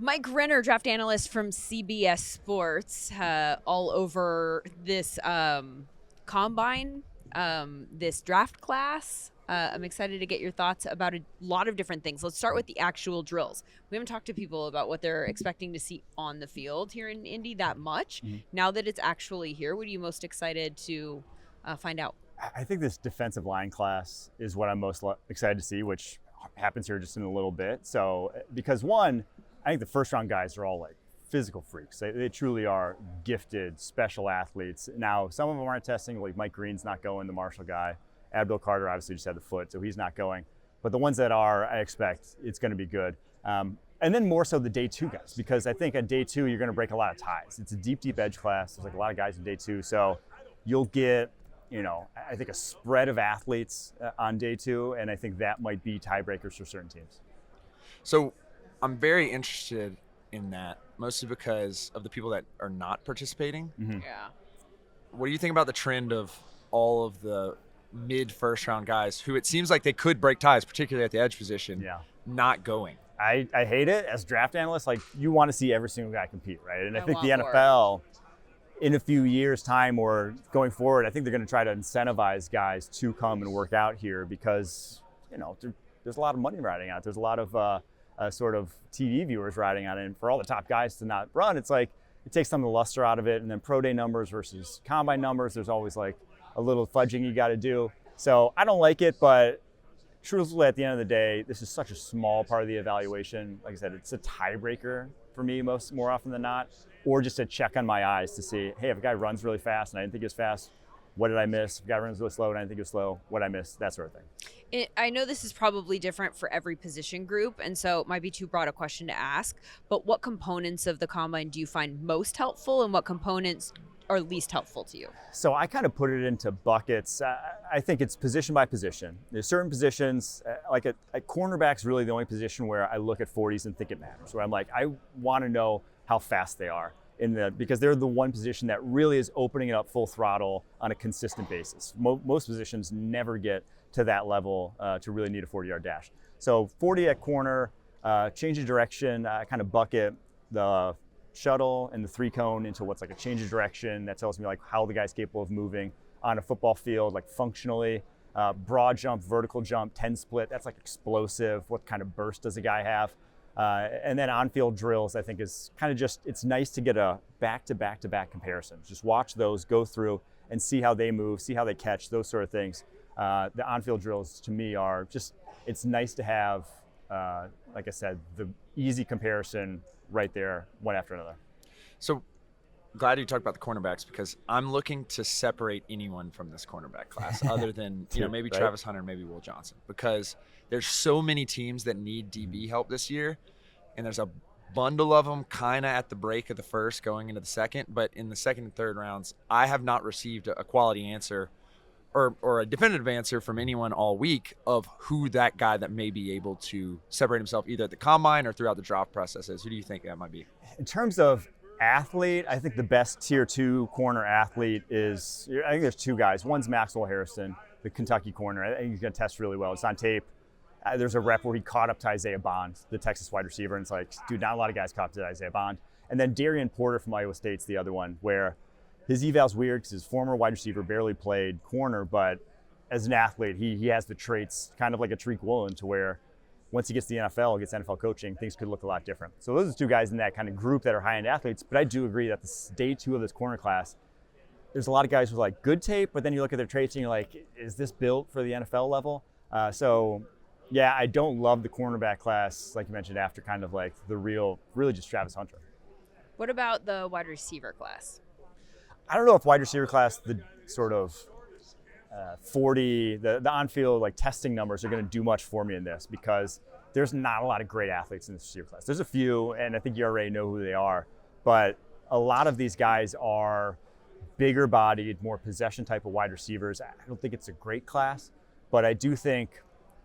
Mike Renner, draft analyst from CBS Sports, all over this combine, this draft class. I'm excited to get your thoughts about a lot of different things. Let's start with the actual drills. We haven't talked to people about what they're expecting to see on the field here in Indy that much. Mm-hmm. Now that it's actually here, what are you most excited to find out? I think this defensive line class is what I'm most excited to see, which happens here just in a little bit. So, because one, I think the first round guys are all like physical freaks. They truly are gifted, special athletes. Now, some of them aren't testing, like Mike Green's not going, the Marshall guy. Abdul Carter obviously just had the foot, so he's not going. But the ones that are, I expect it's going to be good. And then more so the day two guys, because I think on day two, you're going to break a lot of ties. It's a deep, deep edge class. There's like a lot of guys in day two. So you'll get, I think a spread of athletes on day two, and I think that might be tiebreakers for certain teams. So I'm very interested in that, mostly because of the people that are not participating. Mm-hmm. Yeah. What do you think about the trend of all of the mid-first round guys who it seems like they could break ties, particularly at the edge position, not going? I hate it. As draft analysts, like, you want to see every single guy compete, right? And I think the NFL, in a few years' time or going forward, I think they're going to try to incentivize guys to come and work out here because, there's a lot of money riding on it. There's a lot of sort of TV viewers riding on it. And for all the top guys to not run, it's like it takes some of the luster out of it. And then pro day numbers versus combine numbers, there's always like a little fudging you got to do. So I don't like it, but truthfully, at the end of the day, this is such a small part of the evaluation. Like I said, it's a tiebreaker for me more often than not, or just a check on my eyes to see, hey, if a guy runs really fast and I didn't think he was fast, what did I miss? If a guy runs really slow and I didn't think he was slow, what did I miss? That sort of thing. I know this is probably different for every position group, and so it might be too broad a question to ask, but what components of the combine do you find most helpful and what components are least helpful to you? So I kind of put it into buckets. I think it's position by position. There's certain positions, like at cornerback's really the only position where I look at 40s and think it matters, where I'm like, I want to know how fast they are. Because they're the one position that really is opening it up full throttle on a consistent basis. Most positions never get to that level to really need a 40-yard dash. So 40 at corner, change of direction, kind of bucket the shuttle and the three cone into what's like a change of direction. That tells me like how the guy's capable of moving on a football field, like functionally. Broad jump, vertical jump, 10 split, that's like explosive. What kind of burst does a guy have? And then on-field drills, I think, is kind of just, it's nice to get a back-to-back-to-back comparison. Just watch those, go through, and see how they move, see how they catch, those sort of things. The on-field drills, to me, are just, it's nice to have, like I said, the easy comparison right there, one after another. So glad you talked about the cornerbacks, because I'm looking to separate anyone from this cornerback class other than maybe right? Travis Hunter, maybe Will Johnson, because there's so many teams that need DB help this year, and there's a bundle of them kind of at the break of the first going into the second, but in the second and third rounds, I have not received a quality answer or a definitive answer from anyone all week of who that guy that may be able to separate himself either at the combine or throughout the draft process is. Who do you think that might be? In terms of athlete, I think the best tier 2 corner athlete is, I think there's two guys. One's Maxwell Harrison, the Kentucky corner. I think he's going to test really well. It's on tape. There's a rep where he caught up to Isaiah Bond, the Texas wide receiver, and it's like, dude, not a lot of guys caught up to Isaiah Bond. And then Darian Porter from Iowa State's the other one, where his eval's weird because his former wide receiver barely played corner, but as an athlete, he has the traits kind of like a Tariq Woolen, to where once he gets to the NFL, gets NFL coaching, things could look a lot different. So those are two guys in that kind of group that are high-end athletes, but I do agree that this day 2 of this corner class, there's a lot of guys with like good tape, but then you look at their traits and you're like, is this built for the NFL level? Yeah, I don't love the cornerback class, like you mentioned, after kind of like the really just Travis Hunter. What about the wide receiver class? I don't know if wide receiver class, the sort of 40, the on-field like testing numbers are going to do much for me in this, because there's not a lot of great athletes in this receiver class. There's a few, and I think you already know who they are, but a lot of these guys are bigger bodied, more possession type of wide receivers. I don't think it's a great class, but I do think,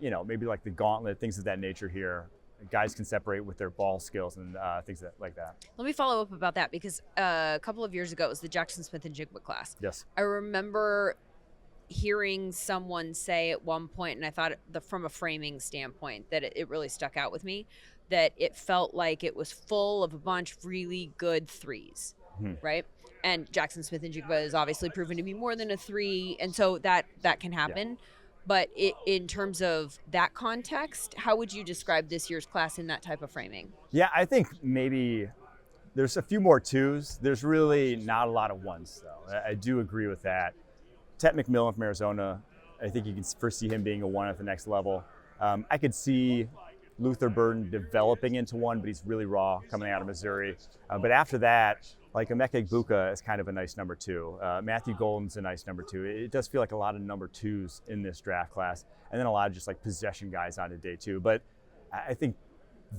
maybe like the gauntlet, things of that nature here, guys can separate with their ball skills and things like that. Let me follow up about that, because a couple of years ago, it was the Jackson Smith and Jigba class. Yes. I remember hearing someone say at one point, and I thought from a framing standpoint that it really stuck out with me, that it felt like it was full of a bunch of really good threes, right? And Jackson Smith and Jigba is obviously proven to be more than a three, and so that can happen. Yeah. But in terms of that context, how would you describe this year's class in that type of framing? Yeah, I think maybe there's a few more twos. There's really not a lot of ones, though. I do agree with that. Tet McMillan from Arizona, I think you can first see him being a one at the next level. I could see Luther Burden developing into one, but he's really raw coming out of Missouri. But after that, like Emeka Egbuka is kind of a nice number two. Matthew Golden's a nice number two. It does feel like a lot of number twos in this draft class, and then a lot of just like possession guys on to day two. But I think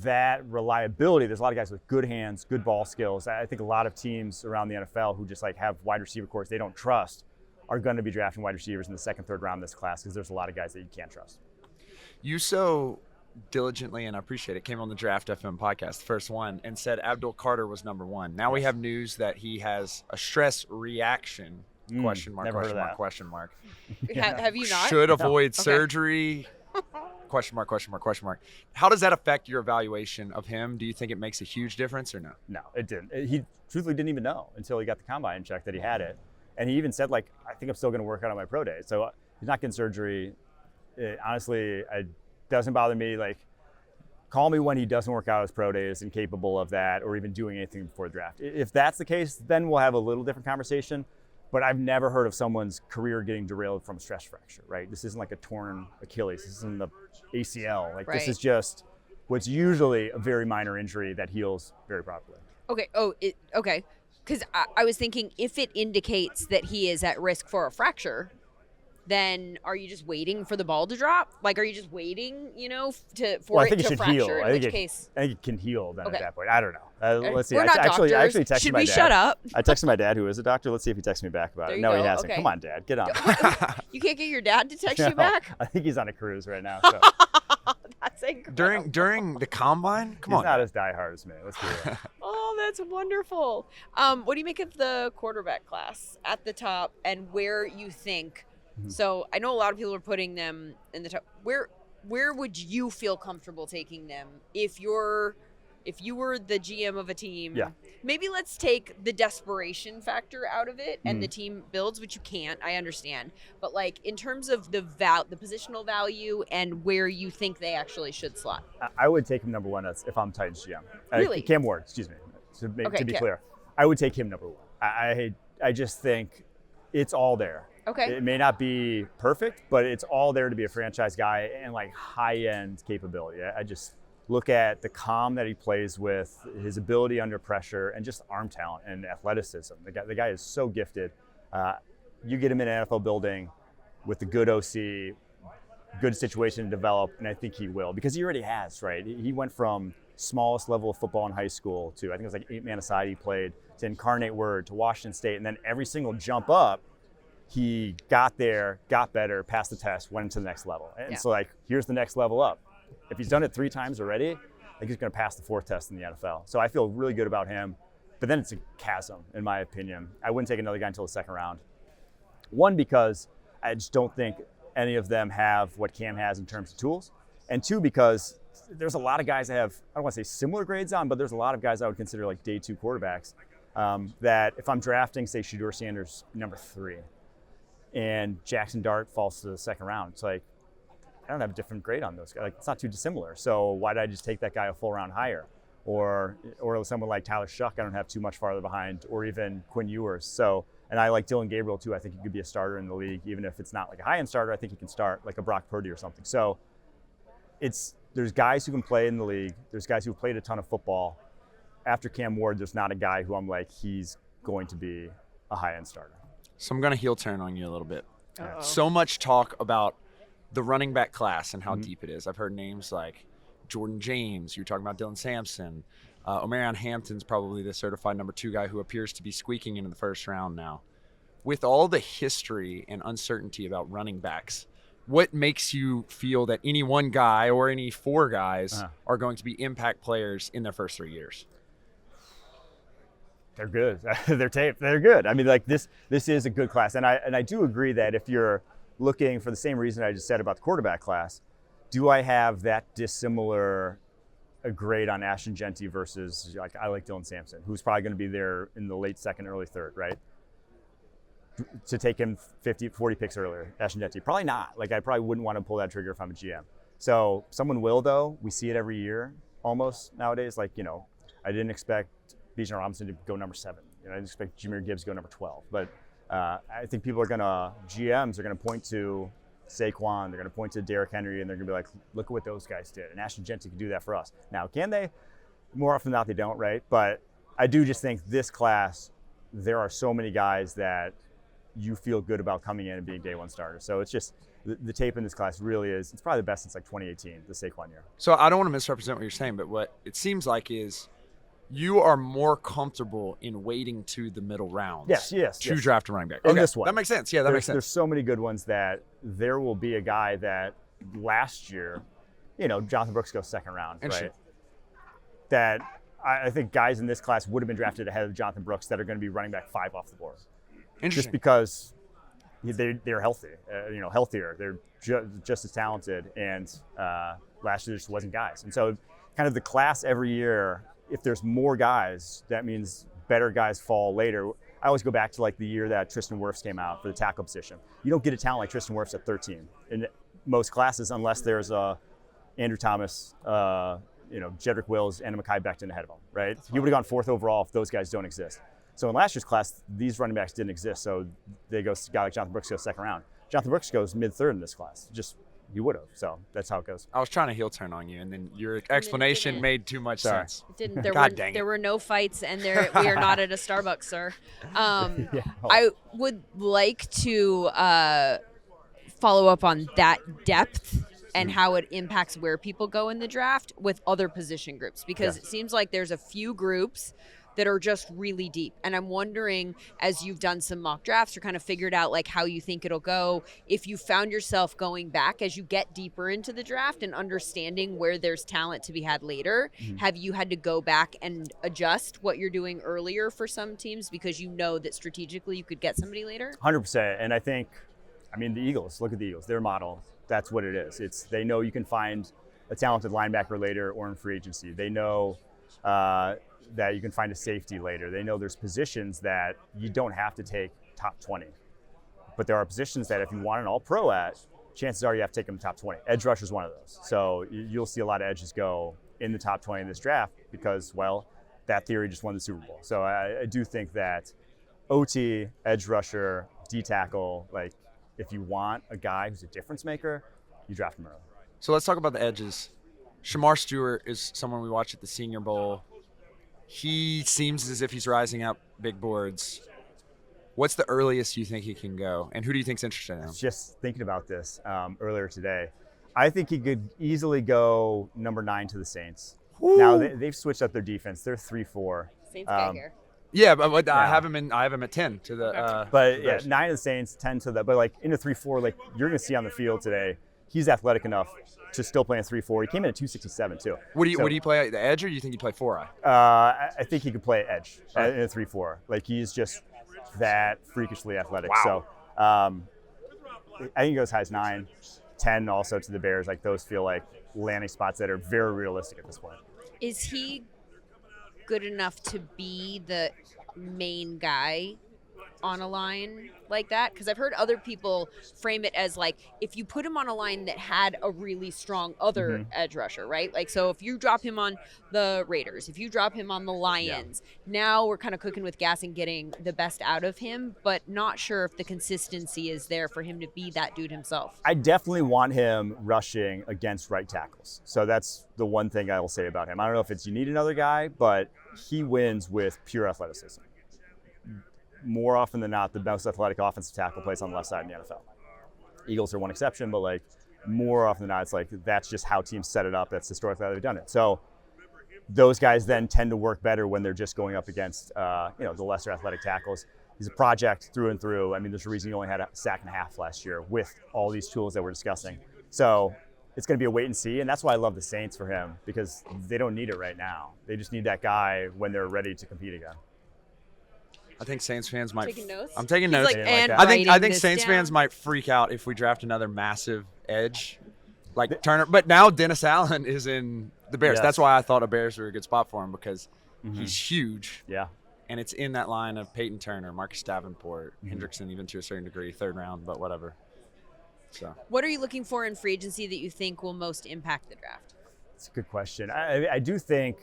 that reliability, there's a lot of guys with good hands, good ball skills. I think a lot of teams around the NFL who just like have wide receiver cores they don't trust are going to be drafting wide receivers in the second, third round of this class because there's a lot of guys that you can't trust. You so diligently, and I appreciate it, came on the Draft FM podcast, the first one, and said Abdul Carter was number one. Now we have news that he has a stress reaction, question mark, question mark, question mark. Have you not? Should avoid surgery, question mark, question mark, question mark. How does that affect your evaluation of him? Do you think it makes a huge difference or no? No, it didn't. He truthfully didn't even know until he got the combine check that he had it. And he even said, like, I think I'm still going to work out on my pro day. So he's not getting surgery. Honestly, it doesn't bother me. Like, call me when he doesn't work out his pro days and capable of that or even doing anything before the draft. If that's the case, then we'll have a little different conversation. But I've never heard of someone's career getting derailed from a stress fracture, right? This isn't like a torn Achilles. This isn't the ACL. Like, This is just what's usually a very minor injury that heals very properly. Okay. Okay. Because I was thinking if it indicates that he is at risk for a fracture, then are you just waiting for the ball to drop? Like, are you just waiting, for it to fracture? I think it can heal then at that point. I don't know. Let's see. We're not doctors. I actually texted Should my we dad. Shut up? I texted my dad, who is a doctor. Let's see if he texts me back about it. No, he hasn't. Okay. Come on, Dad. Get on. You can't get your dad to text you back? I think he's on a cruise right now. So. That's incredible. During the combine? Come on. He's not as diehard as me. Let's do it. Oh, that's wonderful. What do you make of the quarterback class at the top and where you think? So I know a lot of people are putting them in the top. Where would you feel comfortable taking them if you were the GM of a team? Yeah. Maybe let's take the desperation factor out of it and the team builds, which you can't. I understand, but like in terms of the positional value and where you think they actually should slot. I would take him number one if I'm Titans GM. Really? Cam Ward, excuse me. To be clear, I would take him number one. I just think it's all there. Okay. It may not be perfect, but it's all there to be a franchise guy and like high-end capability. I just look at the calm that he plays with, his ability under pressure, and just arm talent and athleticism. The guy is so gifted. You get him in an NFL building with a good OC, good situation to develop, and I think he will because he already has, right? He went from smallest level of football in high school to, I think it was like 8-man aside he played, to Incarnate Word, to Washington State, and then every single jump up, he got there, got better, passed the test, went into the next level. And so like, here's the next level up. If he's done it 3 times already, I think he's going to pass the 4th test in the NFL. So I feel really good about him. But then it's a chasm, in my opinion. I wouldn't take another guy until the second round. One, because I just don't think any of them have what Cam has in terms of tools. And 2, because there's a lot of guys that have, I don't want to say similar grades on, but there's a lot of guys I would consider like day 2 quarterbacks that if I'm drafting, say, Shedeur Sanders, number 3, and Jackson Dart falls to the second round, it's like, I don't have a different grade on those guys. Like, it's not too dissimilar. So why did I just take that guy a full round higher? Or someone like Tyler Shuck, I don't have too much farther behind, or even Quinn Ewers. So, and I like Dylan Gabriel too. I think he could be a starter in the league, even if it's not like a high-end starter. I think he can start like a Brock Purdy or something. So there's guys who can play in the league. There's guys who have played a ton of football. After Cam Ward, there's not a guy who I'm like, he's going to be a high-end starter. So I'm going to heel turn on you a little bit. So much talk about the running back class and how deep it is. I've heard names like Jordan James. You were talking about Dylan Sampson. Omarion Hampton's probably the certified number 2 guy who appears to be squeaking into the first round now. With all the history and uncertainty about running backs, what makes you feel that any one guy or any 4 guys are going to be impact players in their first 3 years? They're good. They're taped. They're good. I mean, like this is a good class. And I do agree that if you're looking for the same reason I just said about the quarterback class, do I have that dissimilar a grade on Ashton Genty versus, like, I like Dylan Sampson, who's probably going to be there in the late second, early third, right? To take him 40 picks earlier, Ashton Genty, probably not. Like, I probably wouldn't want to pull that trigger if I'm a GM. So someone will, though. We see it every year almost nowadays. Like, you know, I didn't expect Bijan Robinson to go number 7. You know, I didn't expect Jahmyr Gibbs to go number 12. But I think GMs are going to point to Saquon, they're going to point to Derrick Henry, and they're going to be like, look at what those guys did. And Ashton Genty can do that for us. Now, can they? More often than not, they don't, right? But I do just think this class, there are so many guys that you feel good about coming in and being day one starters. So it's just, the tape in this class really is, it's probably the best since like 2018, the Saquon year. So I don't want to misrepresent what you're saying, but what it seems like is you are more comfortable in waiting to the middle rounds to draft a running back. In this one. That makes sense. Yeah, that makes sense. There's so many good ones that there will be a guy that last year, you know, Jonathan Brooks goes second round, right? That I think guys in this class would have been drafted ahead of Jonathan Brooks that are going to be running back 5 off the board. Just because they're healthy, healthier. They're just as talented, and last year just wasn't guys. And so kind of the class every year, if there's more guys, that means better guys fall later. I always go back to like the year that Tristan Wirfs came out for the tackle position. You don't get a talent like Tristan Wirfs at 13 in most classes unless there's Andrew Thomas, Jedrick Wills, and Mekhi Becton ahead of him, right? He would have gone 4th overall if those guys don't exist. So in last year's class, these running backs didn't exist, so a guy like Jonathan Brooks goes second round. Jonathan Brooks goes mid-third in this class. You would have, so that's how it goes. I was trying to heel turn on you, and then your explanation made too much sense. It didn't. There were no fights, and we are not at a Starbucks, sir. I would like to follow up on that depth and how it impacts where people go in the draft with other position groups, because it seems like there's a few groups that are just really deep. And I'm wondering, as you've done some mock drafts or kind of figured out like how you think it'll go, if you found yourself going back as you get deeper into the draft and understanding where there's talent to be had later, have you had to go back and adjust what you're doing earlier for some teams because you know that strategically you could get somebody later? 100%. And I think, the Eagles, look at the Eagles, their model, that's what it is. They know you can find a talented linebacker later or in free agency. They know that you can find a safety later. They know there's positions that you don't have to take top 20. But there are positions that if you want an all-pro at, chances are you have to take them top 20. Edge rusher is one of those. So you'll see a lot of edges go in the top 20 in this draft because, well, that theory just won the Super Bowl. So I do think that OT, edge rusher, D-tackle, like if you want a guy who's a difference maker, you draft him early. So let's talk about the edges. Shamar Stewart is someone we watched at the Senior Bowl. He seems as if he's rising up big boards. What's the earliest you think he can go? And who do you think's interested in him? Just thinking about this earlier today. I think he could easily go number 9 to the Saints. Ooh. Now they've switched up their defense. They're 3-4. Saints guy here. Yeah, but I have him at 10 to the. But yeah, 9 to the Saints, 10 to the. But like in a 3-4, like you're going to see on the field today, he's athletic enough to still play in 3-4. He came in at 267 too. What do you play at the edge, or do you think you play 4-eye? I think he could play edge in a 3-4. Like he's just that freakishly athletic. Wow. So I think he goes high as 9, 10 also to the Bears. Like those feel like landing spots that are very realistic at this point. Is he good enough to be the main guy on a line like that? Because I've heard other people frame it as like if you put him on a line that had a really strong other edge rusher, right? Like so if you drop him on the Raiders, if you drop him on the Lions, now we're kind of cooking with gas and getting the best out of him, but not sure if the consistency is there for him to be that dude himself. I definitely want him rushing against right tackles. So that's the one thing I will say about him. I don't know if it's you need another guy, but he wins with pure athleticism. More often than not, the most athletic offensive tackle plays on the left side in the NFL. Eagles are one exception, but like more often than not, it's like that's just how teams set it up. That's historically how they've done it. So those guys then tend to work better when they're just going up against the lesser athletic tackles. He's a project through and through. There's a reason he only had a sack and a half last year with all these tools that we're discussing. So it's going to be a wait and see, and that's why I love the Saints for him because they don't need it right now. They just need that guy when they're ready to compete again. I think Saints fans might. Taking notes? I'm taking notes. Like, and I think Saints down. fans might freak out if we draft another massive edge, like Turner. But now Dennis Allen is in The Bears. Yes. That's why I thought the Bears were a good spot for him, because he's huge. Yeah. And it's in that line of Peyton Turner, Marcus Davenport, Hendrickson, even to a certain degree, 3rd round, but whatever. So, What are you looking for in free agency that you think will most impact the draft? It's a good question. I do think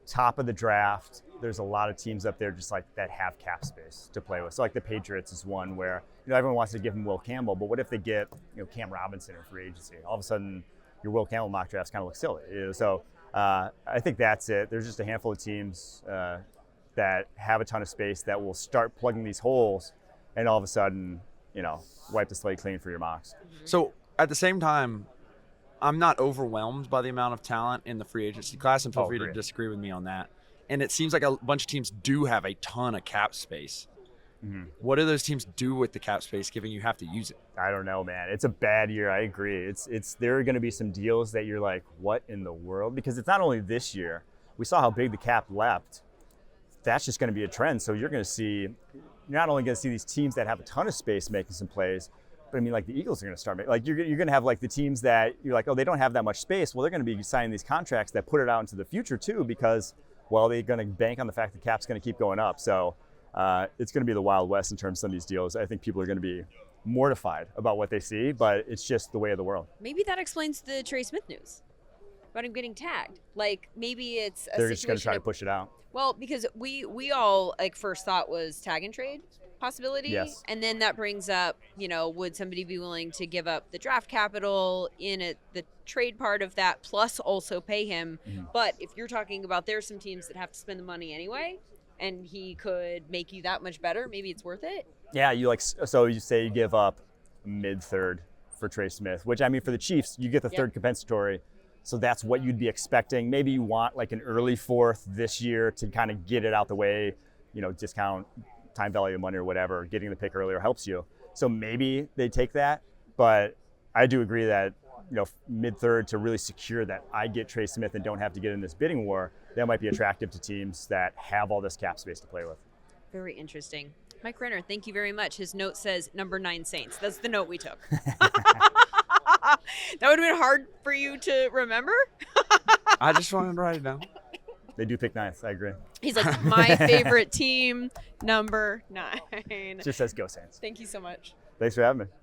top of the draft, there's a lot of teams up there just like that have cap space to play with. So like the Patriots is one where, everyone wants to give them Will Campbell, but what if they get, Cam Robinson in free agency? All of a sudden, your Will Campbell mock drafts kind of look silly. So I think that's it. There's just a handful of teams that have a ton of space that will start plugging these holes, and all of a sudden, wipe the slate clean for your mocks. So at the same time, I'm not overwhelmed by the amount of talent in the free agency class, and feel free to disagree with me on that. And it seems like a bunch of teams do have a ton of cap space. What do those teams do with the cap space, given you have to use it? I don't know, man. It's a bad year. I agree. There are going to be some deals that you're like, what in the world? Because it's not only this year. We saw how big the cap leapt. That's just going to be a trend. So you're not only going to see these teams that have a ton of space making some plays, but I mean, like the Eagles are going to start making, like you're going to have like the teams that you're like, oh, they don't have that much space. Well, they're going to be signing these contracts that put it out into the future too, because, well, they're going to bank on the fact the cap's going to keep going up. So it's going to be the Wild West in terms of some of these deals. I think people are going to be mortified about what they see, but it's just the way of the world. Maybe that explains the Trey Smith news about him getting tagged. Like maybe it's a They're just going to situation try to push it out. Well, because we all like first thought was tag and trade possibility. Yes. And then that brings up, would somebody be willing to give up the draft capital in the trade part of that, plus also pay him? But if you're talking about there's some teams that have to spend the money anyway, and he could make you that much better, maybe it's worth it. Yeah, so you say you give up mid-third for Trey Smith, which I mean for the Chiefs, you get the third compensatory. So that's what you'd be expecting. Maybe you want like an early 4th this year to kind of get it out the way, discount time value of money or whatever. Getting the pick earlier helps you. So maybe they take that. But I do agree that, mid-third to really secure that I get Trey Smith and don't have to get in this bidding war, that might be attractive to teams that have all this cap space to play with. Very interesting. Mike Renner, thank you very much. His note says number 9 Saints. That's the note we took. That would have been hard for you to remember. I just wanted to write it down. They do pick 9th. I agree. He's like, my favorite team, number 9. It just says go Saints. Thank you so much. Thanks for having me.